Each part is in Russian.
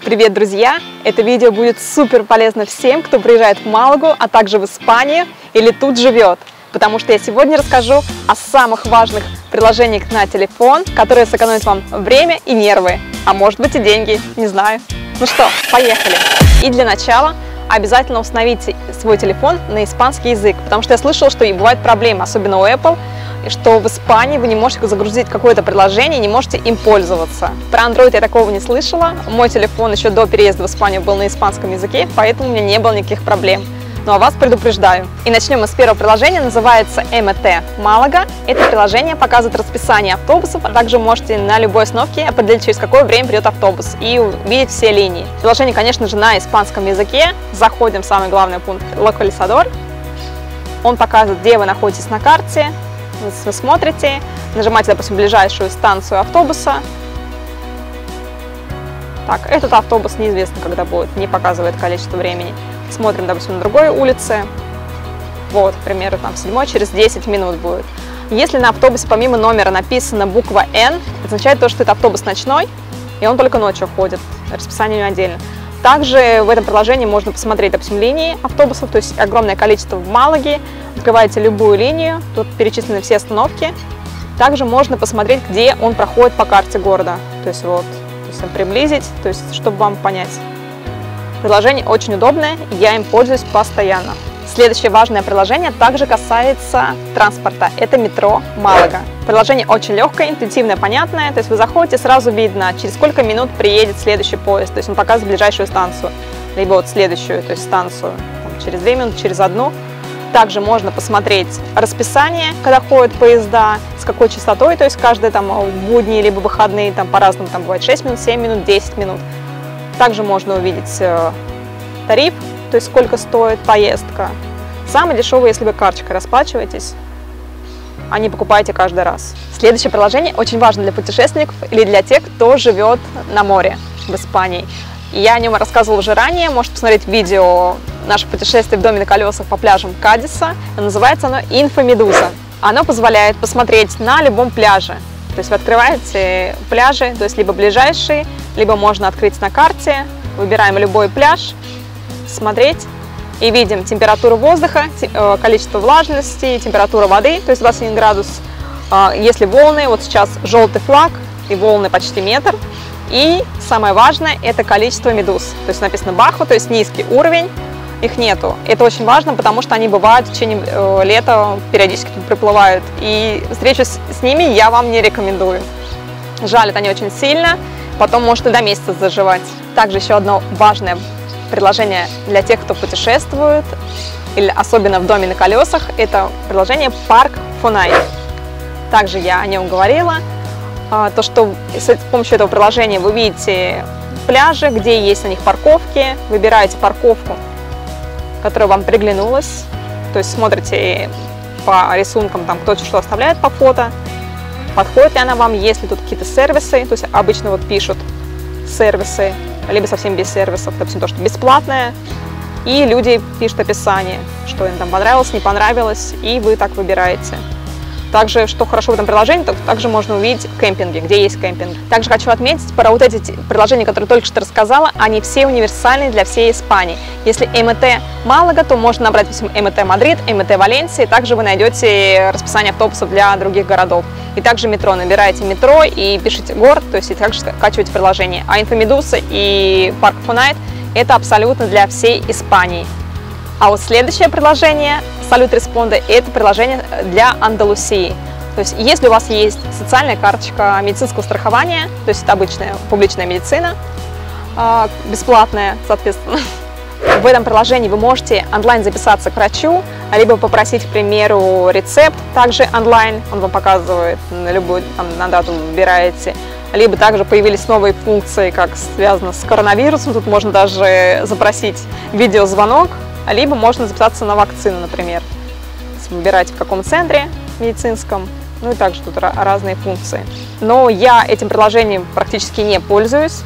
Привет, друзья! Это видео будет супер полезно всем, кто приезжает в Малагу, а также в Испанию или тут живет. Потому что я сегодня расскажу о самых важных приложениях на телефон, которые сэкономят вам время и нервы, а может быть и деньги, не знаю. Ну что, поехали! И для начала обязательно установите свой телефон на испанский язык, потому что я слышала, что и бывают проблемы, особенно у Apple, что в Испании вы не можете загрузить какое-то приложение, не можете им пользоваться. Про Android я такого не слышала. Мой телефон еще до переезда в Испанию был на испанском языке, поэтому у меня не было никаких проблем. Ну а вас предупреждаю. И начнем мы с первого приложения, называется МТ Малага. Это приложение показывает расписание автобусов, а также можете на любой остановке определить, через какое время придет автобус и увидеть все линии. Приложение, конечно же, на испанском языке. Заходим в самый главный пункт Localizador. Он показывает, где вы находитесь на карте. Вы смотрите, нажимаете, допустим, ближайшую станцию автобуса. Так, этот автобус неизвестно, когда будет, не показывает количество времени. Смотрим, допустим, на другой улице. Вот, к примеру, там 7 через 10 минут будет. Если на автобусе помимо номера написана буква N, означает то, что это автобус ночной, и он только ночью ходит, расписание отдельно. Также в этом приложении можно посмотреть, допустим, линии автобусов, то есть огромное количество в Малаге. Открываете любую линию, тут перечислены все остановки. Также можно посмотреть, где он проходит по карте города. То есть вот, приблизить, то есть чтобы вам понять. Приложение очень удобное, я им пользуюсь постоянно. Следующее важное приложение также касается транспорта. Это метро Малага. Приложение очень легкое, интуитивное, понятное. То есть вы заходите, сразу видно, через сколько минут приедет следующий поезд. То есть он показывает ближайшую станцию, либо вот следующую, то есть станцию там, через 2 минуты, через 1. Также можно посмотреть расписание, когда ходят поезда, с какой частотой, то есть каждые там будни либо выходные, там по-разному, там бывает 6 минут, 7 минут, 10 минут. Также можно увидеть тариф, то есть сколько стоит поездка. Самое дешевое, если вы карточкой расплачиваетесь, а не покупаете каждый раз. Следующее приложение очень важно для путешественников или для тех, кто живет на море в Испании. Я о нем рассказывала уже ранее, можете посмотреть видео «Наше путешествие в доме на колесах по пляжам Кадиса». Называется оно «Инфомедуза». Оно позволяет посмотреть на любом пляже. То есть вы открываете пляжи, то есть либо ближайшие, либо можно открыть на карте. Выбираем любой пляж, смотреть и видим температуру воздуха, количество влажности, температура воды, то есть 21 градус. Если волны, вот сейчас желтый флаг и волны почти метр. И самое важное, это количество медуз. То есть написано баху, то есть низкий уровень, их нету. Это очень важно, потому что они бывают в течение лета, периодически тут приплывают. И встречу с ними я вам не рекомендую. Жалят они очень сильно, потом может и до месяца заживать. Также еще одно важное приложение для тех, кто путешествует, или особенно в доме на колесах, это приложение Park Fonite. Также я о нем говорила. То, что с помощью этого приложения вы видите пляжи, где есть на них парковки, выбираете парковку, которая вам приглянулась, то есть смотрите по рисункам, там кто что оставляет по фото, подходит ли она вам, есть ли тут какие-то сервисы, то есть обычно вот пишут сервисы, либо совсем без сервисов, допустим, то, что бесплатное, и люди пишут описание, что им там понравилось, не понравилось, и вы так выбираете. Также, что хорошо в этом приложении, также можно увидеть кемпинги, где есть кемпинг. Также хочу отметить про вот эти приложения, которые только что рассказала, они все универсальные для всей Испании. Если МТ Малага, то можно набрать, допустим, МТ Мадрид, МТ Валенсия, также вы найдете расписание автобусов для других городов. И также метро, набираете метро и пишите город, то есть и также скачиваете приложение. А Инфомедуза и Park Fonite это абсолютно для всей Испании. А вот следующее приложение Salud Responde – это приложение для Андалусии. То есть если у вас есть социальная карточка медицинского страхования, то есть это обычная публичная медицина, бесплатная, соответственно, в этом приложении вы можете онлайн записаться к врачу, либо попросить, к примеру, рецепт также онлайн, он вам показывает, на любую на дату выбираете. Либо также появились новые функции, как связано с коронавирусом, тут можно даже запросить видеозвонок, либо можно записаться на вакцину, например. Выбирать в каком центре медицинском, ну и также тут разные функции. Но я этим приложением практически не пользуюсь,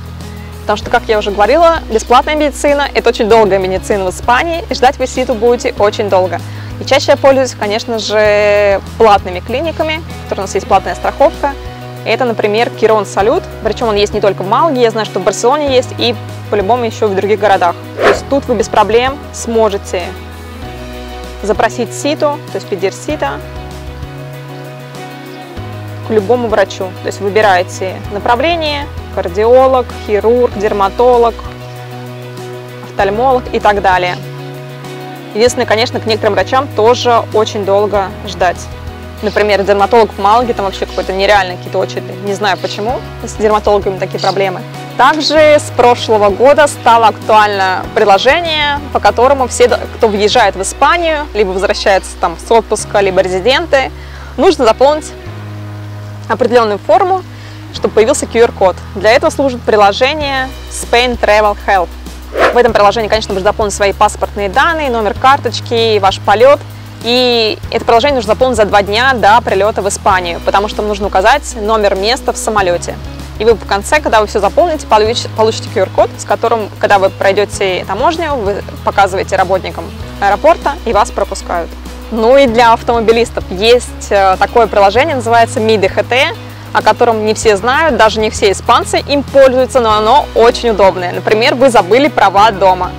потому что, как я уже говорила, бесплатная медицина – это очень долгая медицина в Испании, и ждать визиту будете очень долго. И чаще я пользуюсь, конечно же, платными клиниками, в которых у нас есть платная страховка, Это, например, Кирон Салют, причем он есть не только в Малаге, я знаю, что в Барселоне есть и по-любому еще в других городах. То есть тут вы без проблем сможете запросить ситу, то есть педир сита, к любому врачу. То есть выбираете направление, кардиолог, хирург, дерматолог, офтальмолог и так далее. Единственное, конечно, к некоторым врачам тоже очень долго ждать. Например, дерматолог в Малаге, там вообще какой-то нереальный какие-то очереди. Не знаю почему, с дерматологами такие проблемы. Также с прошлого года стало актуально предложение, по которому все, кто въезжает в Испанию, либо возвращается там с отпуска, либо резиденты, нужно заполнить определенную форму, чтобы появился QR-код. Для этого служит приложение Spain Travel Help. В этом приложении, конечно, нужно заполнить свои паспортные данные, номер карточки, ваш полет. И это приложение нужно заполнить за 2 дня до прилета в Испанию, потому что нужно указать номер места в самолете. И вы в конце, когда вы все заполните, получите QR-код, с которым, когда вы пройдете таможню, вы показываете работникам аэропорта и вас пропускают. Ну и для автомобилистов есть такое приложение, называется MiDGT, о котором не все знают, даже не все испанцы им пользуются, но оно очень удобное. Например, вы забыли права дома.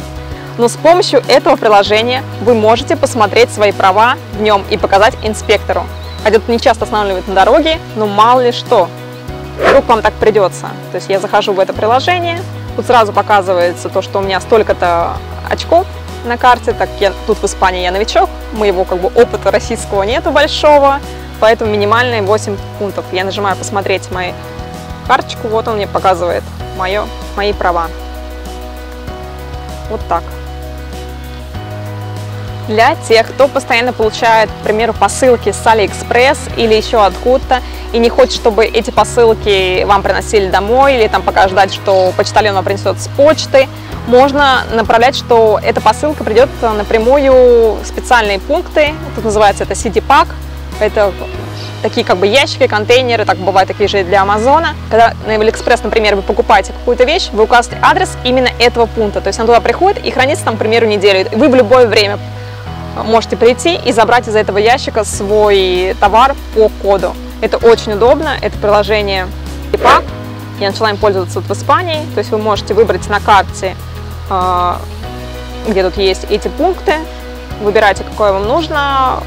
Но с помощью этого приложения вы можете посмотреть свои права в нем и показать инспектору. Хотя тут не часто останавливают на дороге, но мало ли что. Вдруг вам так придется. То есть я захожу в это приложение, тут сразу показывается то, что у меня столько-то очков на карте, так я тут в Испании я новичок, моего как бы опыта российского нету большого, поэтому минимальные 8 пунктов. Я нажимаю посмотреть мою карточку, вот он мне показывает мои права. Вот так. Для тех, кто постоянно получает, к примеру, посылки с Алиэкспресс или еще откуда-то, и не хочет, чтобы эти посылки вам приносили домой, или там пока ждать, что почтальон вам принесет с почты, можно направлять, что эта посылка придет напрямую в специальные пункты. Тут называется это City Pack. Это такие как бы ящики, контейнеры, так бывают такие же для Амазона. Когда на Алиэкспресс, например, вы покупаете какую-то вещь, вы указываете адрес именно этого пункта. То есть она туда приходит и хранится там, к примеру, неделю. Вы в любое время можете прийти и забрать из этого ящика свой товар по коду. Это очень удобно, это приложение City. Я начала им пользоваться в Испании, то есть вы можете выбрать на карте, где тут есть эти пункты, выбирайте, какое вам нужно,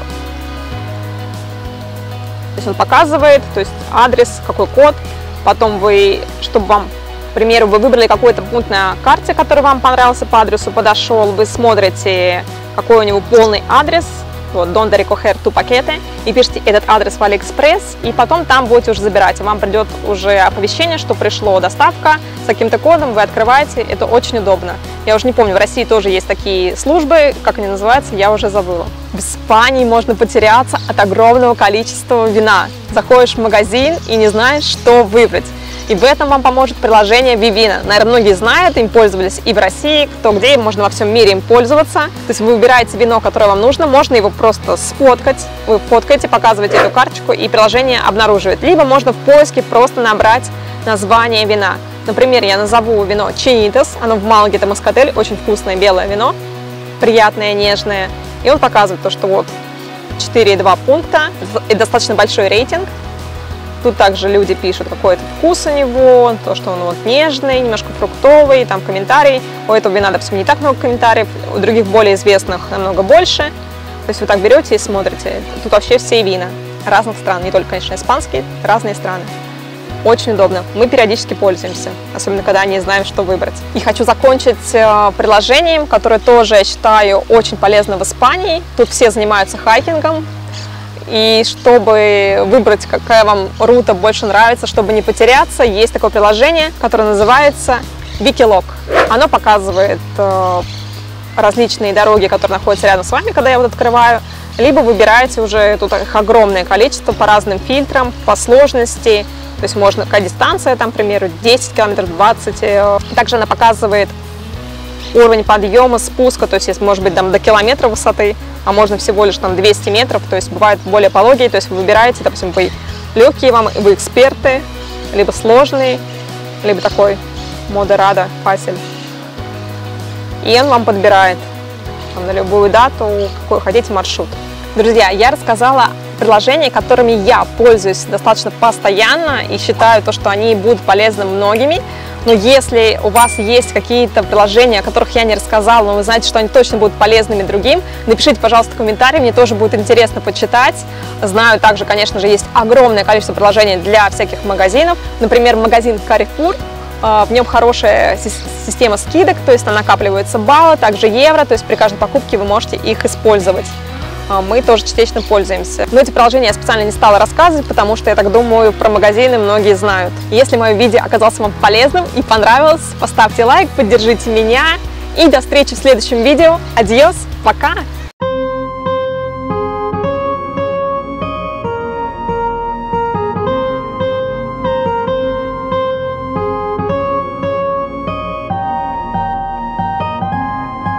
то есть он показывает, то есть адрес, какой код, потом вы, чтобы вам, к примеру, вы выбрали какой-то пункт на карте, который вам понравился по адресу, подошел, вы смотрите, какой у него полный адрес, вот, donde recoger tu paquete, и пишите этот адрес в Алиэкспресс, и потом там будете уже забирать, и вам придет уже оповещение, что пришло доставка с каким-то кодом, вы открываете, это очень удобно. Я уже не помню, в России тоже есть такие службы, как они называются, я уже забыла. В Испании можно потеряться от огромного количества вина. Заходишь в магазин и не знаешь, что выбрать. И в этом вам поможет приложение Vivino. Наверное, многие знают, им пользовались и в России, кто где, можно во всем мире им пользоваться. То есть вы выбираете вино, которое вам нужно, можно его просто сфоткать. Вы фоткаете, показываете эту карточку, и приложение обнаруживает. Либо можно в поиске просто набрать название вина. Например, я назову вино Chinitas, оно в Малаге, это Москотель, очень вкусное белое вино, приятное, нежное. И он показывает то, что вот 4,2 пункта, и достаточно большой рейтинг. Тут также люди пишут, какой это вкус у него, то, что он вот нежный, немножко фруктовый, там комментарий. У этого вина, допустим, не так много комментариев, у других более известных намного больше. То есть вы так берете и смотрите. Тут вообще все вина разных стран, не только, конечно, испанские, разные страны. Очень удобно. Мы периодически пользуемся, особенно когда не знаем, что выбрать. И хочу закончить приложением, которое тоже, я считаю, очень полезно в Испании. Тут все занимаются хайкингом. И чтобы выбрать, какая вам рута больше нравится, чтобы не потеряться, есть такое приложение, которое называется Wikiloc. Оно показывает различные дороги, которые находятся рядом с вами, когда я вот открываю. Либо выбираете уже, тут их огромное количество по разным фильтрам, по сложности. То есть можно, какая дистанция, там, к примеру, 10 километров, 20. Также она показывает уровень подъема, спуска, то есть есть, может быть, там, до километра высоты, а можно всего лишь там 200 метров, то есть бывают более пологие, то есть вы выбираете, допустим, вы легкие, вы эксперты, либо сложный, либо такой модерада, фасель. И он вам подбирает там, на любую дату, какой хотите маршрут. Друзья, я рассказала приложения, которыми я пользуюсь достаточно постоянно и считаю, что они будут полезны многими. Но если у вас есть какие-то приложения, о которых я не рассказала, но вы знаете, что они точно будут полезными другим, напишите, пожалуйста, в комментарии, мне тоже будет интересно почитать. Знаю, также, конечно же, есть огромное количество приложений для всяких магазинов. Например, магазин Carrefour, в нем хорошая система скидок, то есть накапливаются баллы, также евро, то есть при каждой покупке вы можете их использовать. Мы тоже частично пользуемся. Но эти приложения я специально не стала рассказывать, потому что, я так думаю, про магазины многие знают. Если мое видео оказалось вам полезным и понравилось, поставьте лайк, поддержите меня. И до встречи в следующем видео. Адьос, пока!